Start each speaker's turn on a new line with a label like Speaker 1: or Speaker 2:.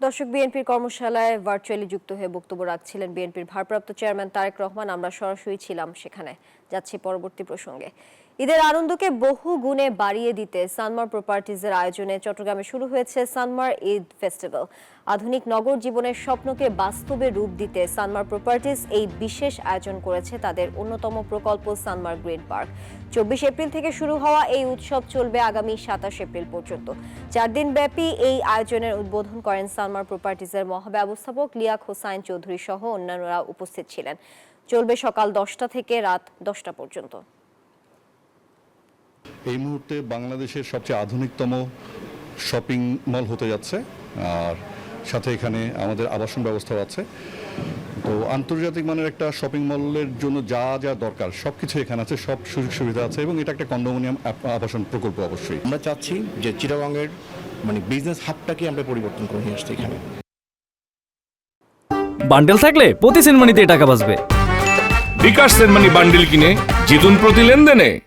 Speaker 1: দর্শক, বিএনপির কর্মশালায় ভার্চুয়ালি যুক্ত হয়ে বক্তব্য রাখছিলেন বিএনপির ভারপ্রাপ্ত চেয়ারম্যান তারেক রহমান। আমরা সরাসরি ছিলাম সেখানে। যাচ্ছি পরবর্তী প্রসঙ্গে। ঈদের আনন্দকে বহু গুণে বাড়িয়ে দিতে সানমার প্রপার্টিজের আয়োজনে চট্টগ্রামে শুরু হয়েছে সানমার ঈদ ফেস্টিভ্যাল। আধুনিক নগর জীবনের স্বপ্নকে বাস্তবে রূপ দিতে সানমার প্রপার্টিজ এই বিশেষ আয়োজন করেছে তাদের অন্যতম প্রকল্প সানমার গ্রিন পার্ক। 24 এপ্রিল থেকে শুরু হওয়া এই উৎসব চলবে আগামী 27 এপ্রিল পর্যন্ত। 4 দিন ব্যাপী এই আয়োজনের উদ্বোধন করেন সানমার প্রপার্টিজের মহাব্যবস্থাপক লিয়াক হোসাইন চৌধুরী সহ অন্যান্যরা উপস্থিত ছিলেন। চলবে সকাল 10টা থেকে রাত 10টা পর্যন্ত।
Speaker 2: এই মুহূর্তে বাংলাদেশের সবচেয়ে আধুনিকতম শপিং মল হতে যাচ্ছে, আর সাথে এখানে আমাদের আবাসন ব্যবস্থাও আছে। তো আন্তর্জাতিক মানের একটা শপিং মলের জন্য যা যা দরকার সবকিছু এখানে আছে, সব সুযোগ সুবিধা আছে এবং এটা একটা কন্ডোমিনিয়াম আবাসন প্রকল্প। অবশ্যই
Speaker 3: আমরা চাচ্ছি যে চিটাগংয়ের বিজনেস হাবটাকে আমরা পরিবর্তন করে নিয়ে আসছি এখানে।
Speaker 4: বান্ডেল থাকলে প্রতি সেনমানিতে টাকা বাঁচবে।
Speaker 5: বিকাশ সেনমানি বান্ডেল কিনে জিতুন প্রতি লেনদেনে।